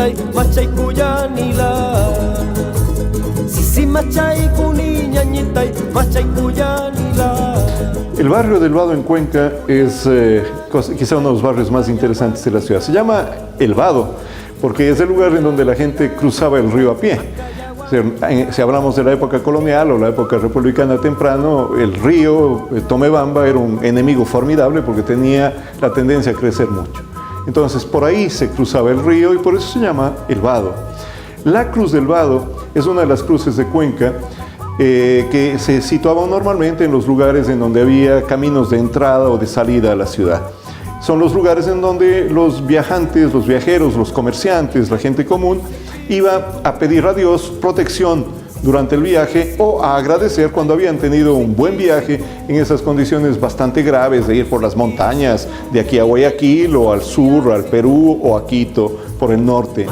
ñañitay machay kuyanila. Sisi machay kuni ñañitay machay kuyanila. El barrio del Vado en Cuenca es quizá uno de los barrios más interesantes de la ciudad. Se llama El Vado porque es el lugar en donde la gente cruzaba el río a pie. Si hablamos de la época colonial o la época republicana temprano, el río Tomebamba era un enemigo formidable porque tenía la tendencia a crecer mucho. Entonces por ahí se cruzaba el río y por eso se llama El Vado. La Cruz del Vado es una de las cruces de Cuenca que se situaban normalmente en los lugares en donde había caminos de entrada o de salida a la ciudad. Son los lugares en donde los viajantes, los viajeros, los comerciantes, la gente común iba a pedir a Dios protección durante el viaje o a agradecer cuando habían tenido un buen viaje en esas condiciones bastante graves de ir por las montañas de aquí a Guayaquil o al sur, al Perú o a Quito por el norte.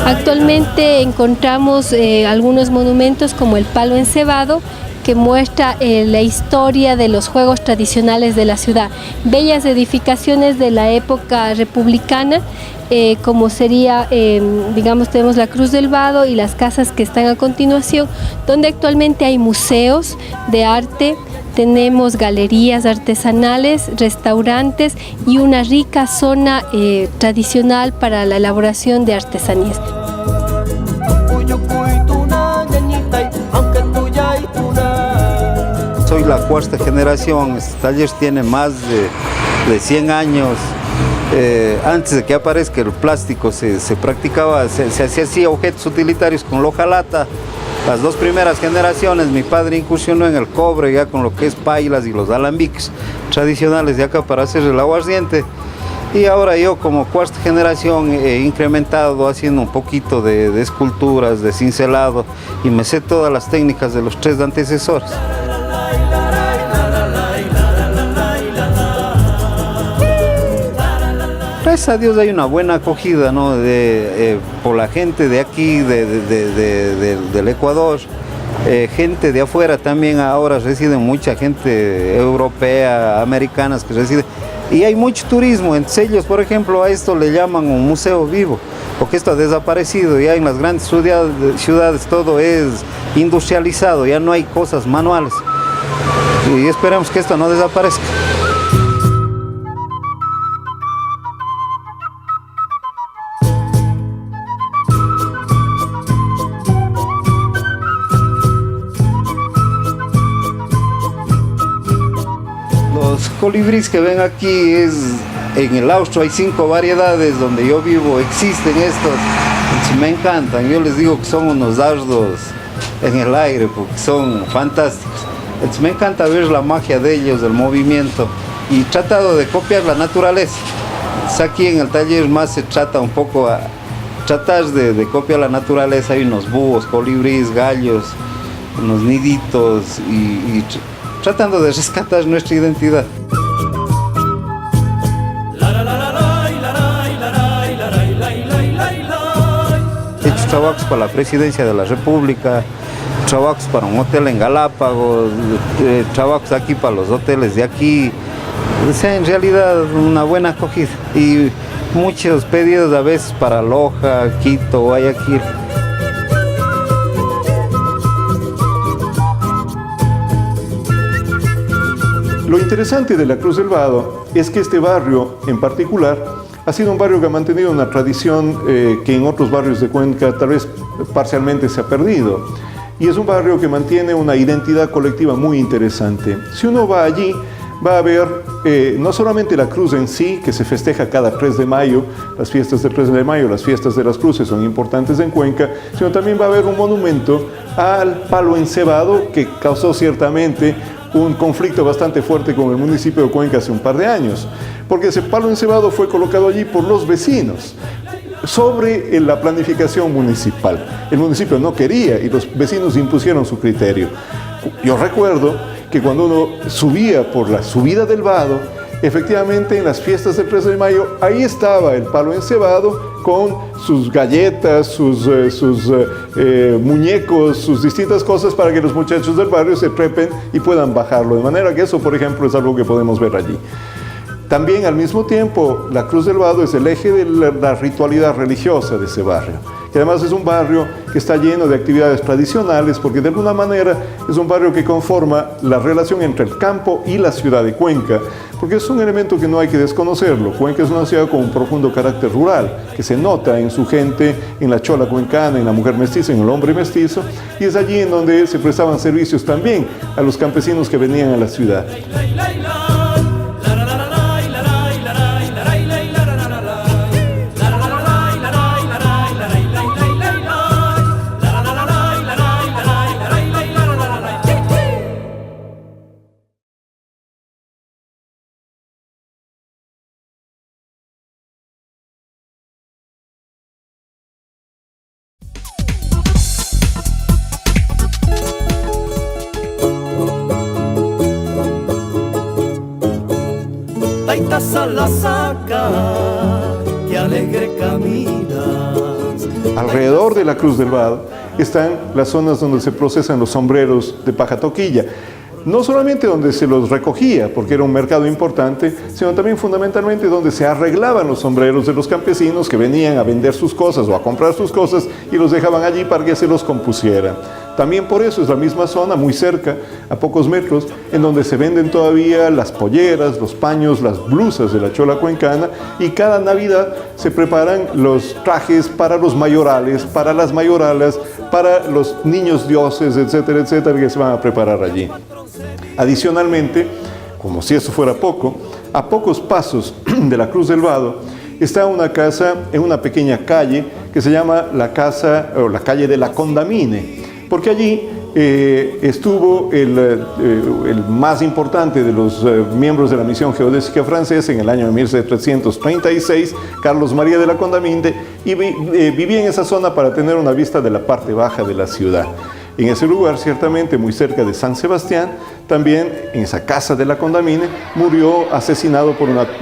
Actualmente encontramos algunos monumentos como el Palo Encebado, que muestra la historia de los juegos tradicionales de la ciudad. Bellas edificaciones de la época republicana, como sería, digamos, tenemos la Cruz del Vado y las casas que están a continuación, donde actualmente hay museos de arte, tenemos galerías artesanales, restaurantes y una rica zona tradicional para la elaboración de artesanías. Soy la cuarta generación, este taller tiene más de 100 años. Antes de que aparezca el plástico se practicaba, se hacía objetos utilitarios con la hojalata. Las dos primeras generaciones, mi padre incursionó en el cobre ya con lo que es pailas y los alambiques tradicionales de acá para hacer el aguardiente. Y ahora yo como cuarta generación he incrementado haciendo un poquito de esculturas, de cincelado y me sé todas las técnicas de los tres antecesores. Gracias a Dios hay una buena acogida, ¿no? Por la gente de aquí, del Ecuador. Gente de afuera también, ahora reside mucha gente europea, americanas que residen. Y hay mucho turismo, entre ellos, por ejemplo, a esto le llaman un museo vivo, porque esto ha desaparecido, ya en las grandes ciudades todo es industrializado, ya no hay cosas manuales. Y esperamos que esto no desaparezca. Los colibríes que ven aquí en el austro hay 5 variedades, donde yo vivo existen estos, me encantan, yo les digo que son unos dardos en el aire porque son fantásticos. Me encanta ver la magia de ellos, el movimiento, y he tratado de copiar la naturaleza. Aquí en el taller más se trata un poco tratar de copiar la naturaleza. Hay unos búhos, colibríes, gallos, unos niditos y tratando de rescatar nuestra identidad. He hecho trabajos para la Presidencia de la República, trabajos para un hotel en Galápagos, trabajos aquí para los hoteles de aquí. O sea, en realidad una buena acogida y muchos pedidos a veces para Loja, Quito, Guayaquil. Lo interesante de la Cruz del Vado es que este barrio en particular ha sido un barrio que ha mantenido una tradición que en otros barrios de Cuenca tal vez parcialmente se ha perdido. Y es un barrio que mantiene una identidad colectiva muy interesante. Si uno va allí, va a ver no solamente la cruz en sí, que se festeja cada 3 de mayo, las fiestas del 3 de mayo, las fiestas de las cruces son importantes en Cuenca, sino también va a haber un monumento al Palo Encebado, que causó ciertamente un conflicto bastante fuerte con el municipio de Cuenca hace un par de años, porque ese palo encebado fue colocado allí por los vecinos. sobre la planificación municipal. El municipio no quería y los vecinos impusieron su criterio. Yo recuerdo que cuando uno subía por la subida del Vado, efectivamente en las fiestas del 13 de mayo, ahí estaba el palo encebado con sus galletas, sus muñecos, sus distintas cosas para que los muchachos del barrio se trepen y puedan bajarlo. De manera que eso, por ejemplo, es algo que podemos ver allí. También al mismo tiempo, la Cruz del Vado es el eje de la ritualidad religiosa de ese barrio, que además es un barrio que está lleno de actividades tradicionales, porque de alguna manera es un barrio que conforma la relación entre el campo y la ciudad de Cuenca, porque es un elemento que no hay que desconocerlo. Cuenca es una ciudad con un profundo carácter rural, que se nota en su gente, en la chola cuencana, en la mujer mestiza, en el hombre mestizo, y es allí en donde se prestaban servicios también a los campesinos que venían a la ciudad. Taitaza la saca, que alegre caminas. Alrededor de la Cruz del Vado están las zonas donde se procesan los sombreros de paja toquilla. No solamente donde se los recogía, porque era un mercado importante, sino también fundamentalmente donde se arreglaban los sombreros de los campesinos que venían a vender sus cosas o a comprar sus cosas y los dejaban allí para que se los compusieran. También por eso es la misma zona, muy cerca, a pocos metros, en donde se venden todavía las polleras, los paños, las blusas de la chola cuencana, y cada Navidad se preparan los trajes para los mayorales, para las mayoralas, para los niños dioses, etcétera, etcétera, que se van a preparar allí. Adicionalmente, como si eso fuera poco, a pocos pasos de la Cruz del Vado está una casa en una pequeña calle que se llama la calle de la Condamine, porque allí estuvo el más importante de los miembros de la misión geodésica francesa en el año de 1736, Carlos María de la Condamine, y vivía en esa zona para tener una vista de la parte baja de la ciudad. En ese lugar, ciertamente muy cerca de San Sebastián, también en esa casa de la Condamine, murió asesinado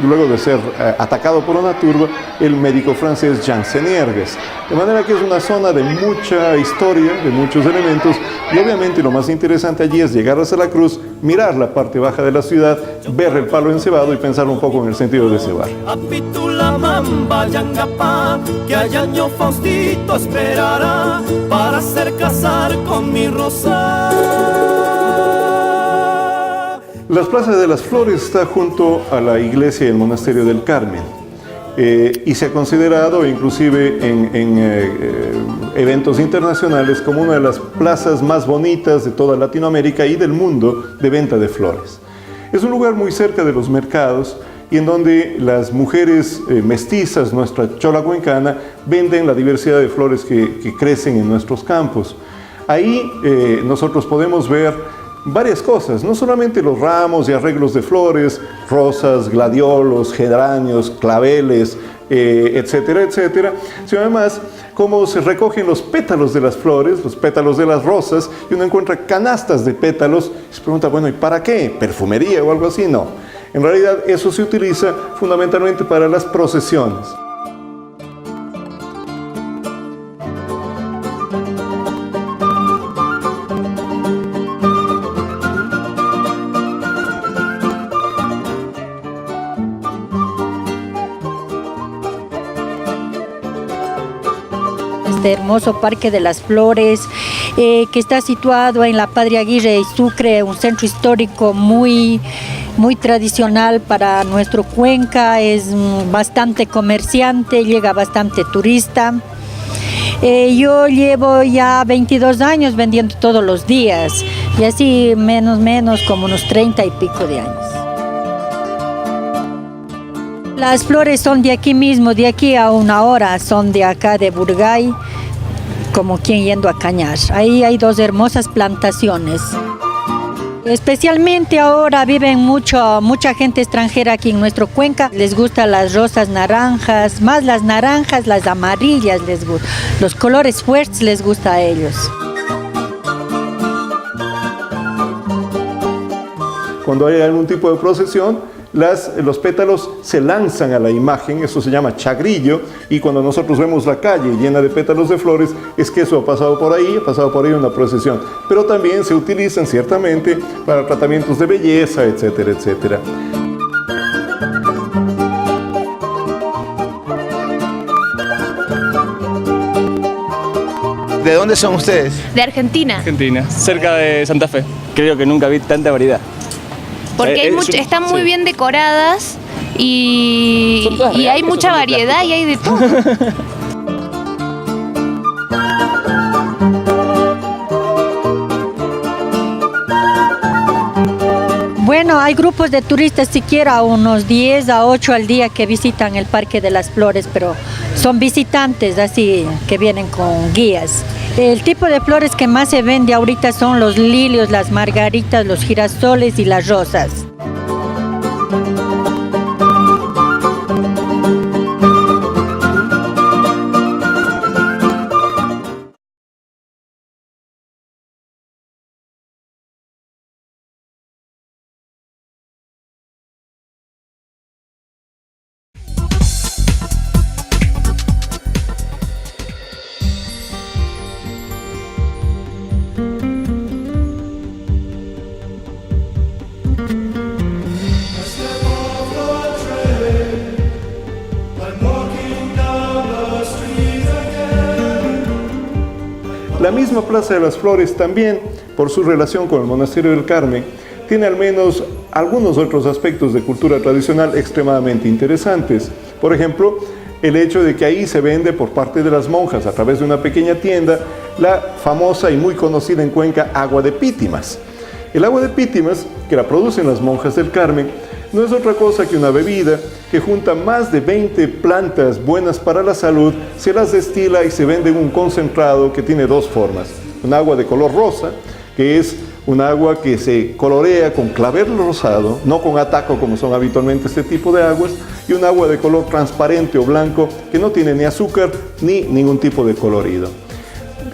luego de ser atacado por una turba, el médico francés Jean Seniergues. De manera que es una zona de mucha historia, de muchos elementos, y obviamente lo más interesante allí es llegar hasta la cruz, mirar la parte baja de la ciudad, ver el palo encebado y pensar un poco en el sentido de ese barrio. Apitula mamba yangapá, que al año Faustito esperará para hacer casar con mi rosa. Las Plazas de las Flores está junto a la iglesia y el monasterio del Carmen, y se ha considerado inclusive en eventos internacionales como una de las plazas más bonitas de toda Latinoamérica y del mundo de venta de flores. Es un lugar muy cerca de los mercados y en donde las mujeres mestizas, nuestra chola cuencana, venden la diversidad de flores que crecen en nuestros campos. Ahí nosotros podemos ver varias cosas, no solamente los ramos y arreglos de flores, rosas, gladiolos, geranios, claveles, etcétera, etcétera, sino además cómo se recogen los pétalos de las flores, los pétalos de las rosas, y uno encuentra canastas de pétalos y se pregunta, bueno, ¿y para qué? ¿Perfumería o algo así? No. En realidad eso se utiliza fundamentalmente para las procesiones. Este hermoso Parque de las Flores, que está situado en la Padre Aguirre y Sucre, un centro histórico muy tradicional para nuestro Cuenca, es bastante comerciante, llega bastante turista. Yo llevo ya 22 años vendiendo todos los días, y así menos como unos 30 y pico de años. Las flores son de aquí mismo, de aquí a una hora, son de acá de Burgay, como quien yendo a Cañar. Ahí hay dos hermosas plantaciones. Especialmente ahora viven mucha gente extranjera aquí en nuestro Cuenca. Les gustan las rosas naranjas, más las naranjas, las amarillas les gustan. Los colores fuertes les gusta a ellos. Cuando hay algún tipo de procesión, los pétalos se lanzan a la imagen, eso se llama chagrillo, y cuando nosotros vemos la calle llena de pétalos de flores, es que eso ha pasado por ahí una procesión. Pero también se utilizan ciertamente para tratamientos de belleza, etcétera, etcétera. ¿De dónde son ustedes? De Argentina, Argentina, cerca de Santa Fe. Creo que nunca vi tanta variedad. porque están muy bien decoradas y hay mucha variedad y hay de todo. Bueno, hay grupos de turistas, siquiera unos 10 a 8 al día que visitan el Parque de las Flores, pero son visitantes así que vienen con guías. El tipo de flores que más se vende ahorita son los lirios, las margaritas, los girasoles y las rosas. La misma Plaza de las Flores también, por su relación con el Monasterio del Carmen, tiene al menos algunos otros aspectos de cultura tradicional extremadamente interesantes. Por ejemplo, el hecho de que ahí se vende por parte de las monjas, a través de una pequeña tienda, la famosa y muy conocida en Cuenca agua de Pítimas. El agua de Pítimas, que la producen las monjas del Carmen, no es otra cosa que una bebida que junta más de 20 plantas buenas para la salud, se las destila y se vende en un concentrado que tiene dos formas. Un agua de color rosa, que es un agua que se colorea con clavel rosado, no con ataco como son habitualmente este tipo de aguas, y un agua de color transparente o blanco que no tiene ni azúcar ni ningún tipo de colorido.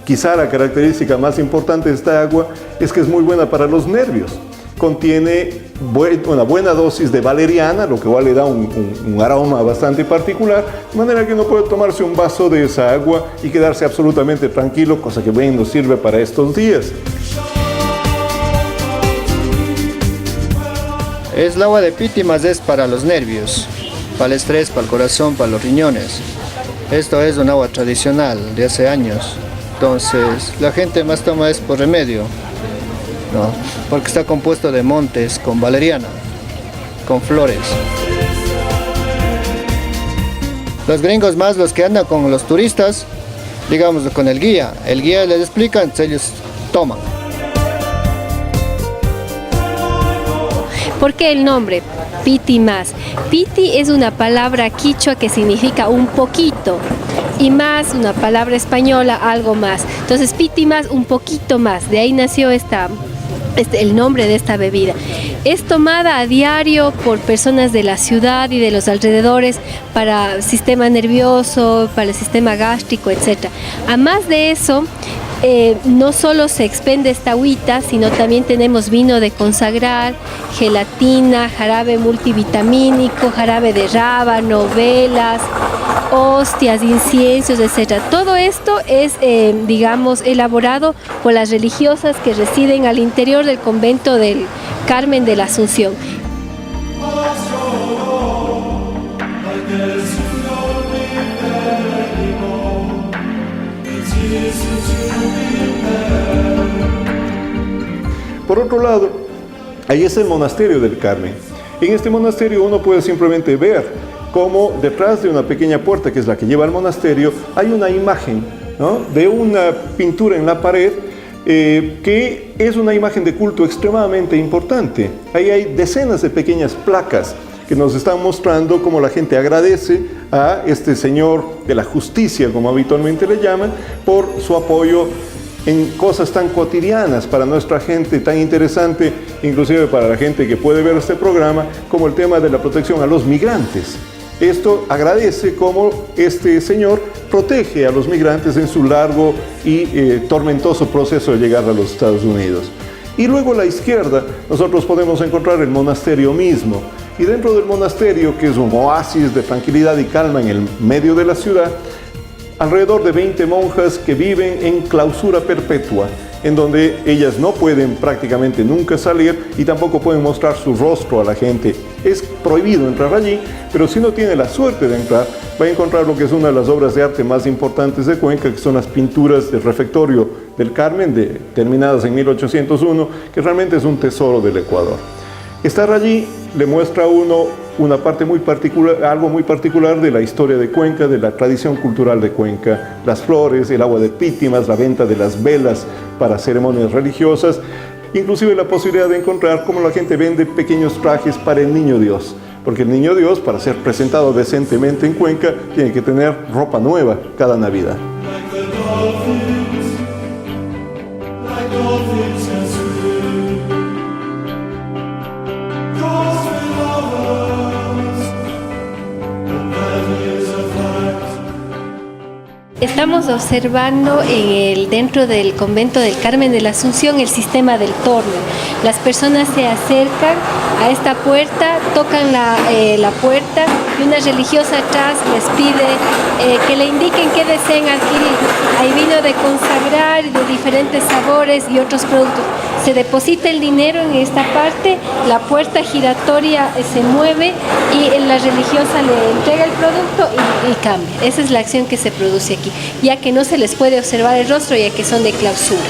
Quizá la característica más importante de esta agua es que es muy buena para los nervios. Contiene una buena dosis de valeriana, lo que igual le da un aroma bastante particular, de manera que uno puede tomarse un vaso de esa agua y quedarse absolutamente tranquilo, cosa que bien nos sirve para estos días. El agua de Pítimas es para los nervios, para el estrés, para el corazón, para los riñones. Esto es un agua tradicional de hace años, entonces la gente más toma es por remedio. No, porque está compuesto de montes con valeriana, con flores. Los gringos más los que andan con los turistas, digamos con el guía les explica, entonces ellos toman. ¿Por qué el nombre? Pítimas. Piti es una palabra quichua que significa un poquito. Y más, una palabra española, algo más. Entonces, Pítimas, un poquito más. De ahí nació el nombre de esta bebida. Es tomada a diario por personas de la ciudad y de los alrededores para el sistema nervioso, para el sistema gástrico, etc. Además de eso, no solo se expende esta agüita, sino también tenemos vino de consagrar, gelatina, jarabe multivitamínico, jarabe de rábano, velas, hostias, inciensos, etc. Todo esto es, digamos, elaborado por las religiosas que residen al interior del convento del Carmen de la Asunción. Por otro lado, ahí está el Monasterio del Carmen. En este monasterio uno puede simplemente ver cómo detrás de una pequeña puerta, que es la que lleva al monasterio, hay una imagen, ¿no?, de una pintura en la pared que es una imagen de culto extremadamente importante. Ahí hay decenas de pequeñas placas que nos están mostrando cómo la gente agradece a este señor de la justicia, como habitualmente le llaman, por su apoyo en cosas tan cotidianas para nuestra gente, tan interesante, inclusive para la gente que puede ver este programa, como el tema de la protección a los migrantes. Esto agradece cómo este señor protege a los migrantes en su largo y tormentoso proceso de llegar a los Estados Unidos. Y luego a la izquierda nosotros podemos encontrar el monasterio mismo. Y dentro del monasterio, que es un oasis de tranquilidad y calma en el medio de la ciudad, alrededor de 20 monjas que viven en clausura perpetua, en donde ellas no pueden prácticamente nunca salir y tampoco pueden mostrar su rostro a la gente. Es prohibido entrar allí, pero si uno tiene la suerte de entrar, va a encontrar lo que es una de las obras de arte más importantes de Cuenca, que son las pinturas del refectorio del Carmen, terminadas en 1801, que realmente es un tesoro del Ecuador. Estar allí le muestra a uno una parte muy particular, algo muy particular de la historia de Cuenca, de la tradición cultural de Cuenca, las flores, el agua de pítimas, la venta de las velas para ceremonias religiosas, inclusive la posibilidad de encontrar cómo la gente vende pequeños trajes para el Niño Dios, porque el Niño Dios, para ser presentado decentemente en Cuenca, tiene que tener ropa nueva cada Navidad. Estamos observando dentro del convento del Carmen de la Asunción el sistema del torno. Las personas se acercan a esta puerta, tocan la puerta y una religiosa atrás les pide que le indiquen qué desean adquirir. Hay vino de consagrar, de diferentes sabores y otros productos. Se deposita el dinero en esta parte, la puerta giratoria se mueve y la religiosa le entrega el producto y cambia. Esa es la acción que se produce aquí, ya que no se les puede observar el rostro, ya que son de clausura.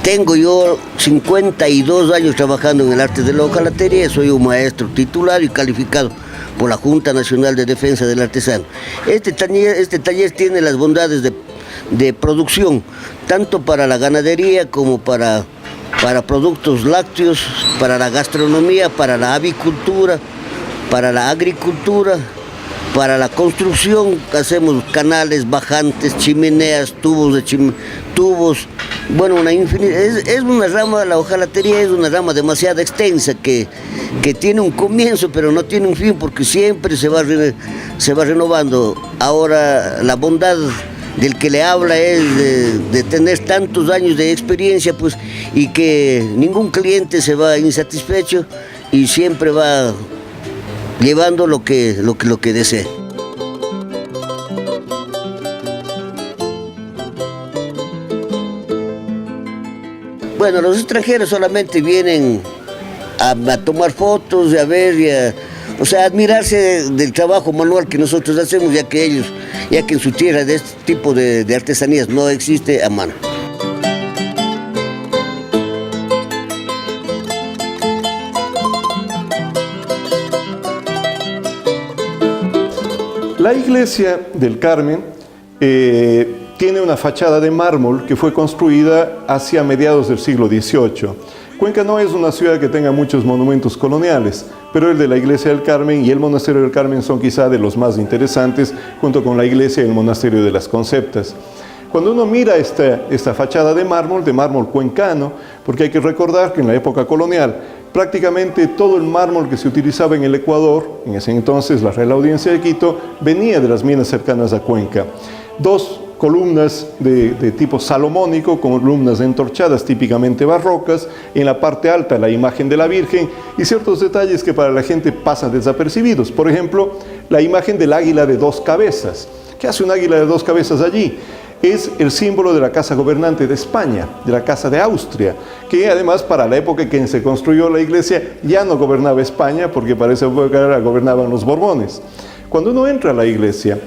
Tengo yo 52 años trabajando en el arte de la hojalatería, soy un maestro titular y calificado por la Junta Nacional de Defensa del Artesano. Este taller tiene las bondades de producción, tanto para la ganadería como para productos lácteos, para la gastronomía, para la avicultura, para la agricultura, para la construcción. Hacemos canales, bajantes, chimeneas, tubos, bueno, una infinidad. Es una rama, la hojalatería es una rama demasiado extensa que tiene un comienzo pero no tiene un fin, porque siempre se va renovando. Ahora la bondad del que le habla es de tener tantos años de experiencia, pues, y que ningún cliente se va insatisfecho y siempre va llevando lo que desee. Bueno, los extranjeros solamente vienen a tomar fotos, a ver, o sea, admirarse del trabajo manual que nosotros hacemos, ya que en su tierra de este tipo de artesanías no existe a mano. La iglesia del Carmen tiene una fachada de mármol que fue construida hacia mediados del siglo XVIII. Cuenca no es una ciudad que tenga muchos monumentos coloniales, pero el de la iglesia del Carmen y el monasterio del Carmen son quizá de los más interesantes, junto con la iglesia y el monasterio de las Conceptas. Cuando uno mira esta fachada de mármol cuencano, porque hay que recordar que en la época colonial prácticamente todo el mármol que se utilizaba en el Ecuador, en ese entonces la Real Audiencia de Quito, venía de las minas cercanas a Cuenca. Dos columnas de tipo salomónico, columnas entorchadas típicamente barrocas, en la parte alta la imagen de la Virgen y ciertos detalles que para la gente pasan desapercibidos. Por ejemplo, la imagen del águila de dos cabezas. ¿Qué hace un águila de dos cabezas allí? es el símbolo de la casa gobernante de España, de la Casa de Austria, que además para la época en que se construyó la iglesia ya no gobernaba España, porque para esa época la gobernaban los Borbones. Cuando uno entra a la iglesia,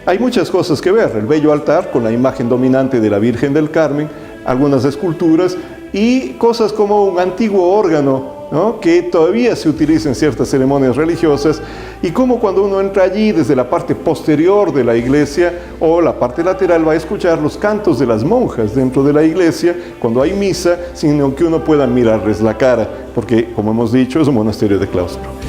hay muchas cosas que ver: el bello altar con la imagen dominante de la Virgen del Carmen, algunas esculturas y cosas como un antiguo órgano, ¿no?, que todavía se utiliza en ciertas ceremonias religiosas, y como cuando uno entra allí desde la parte posterior de la iglesia o la parte lateral va a escuchar los cantos de las monjas dentro de la iglesia cuando hay misa, sin que uno pueda mirarles la cara, porque como hemos dicho es un monasterio de claustro.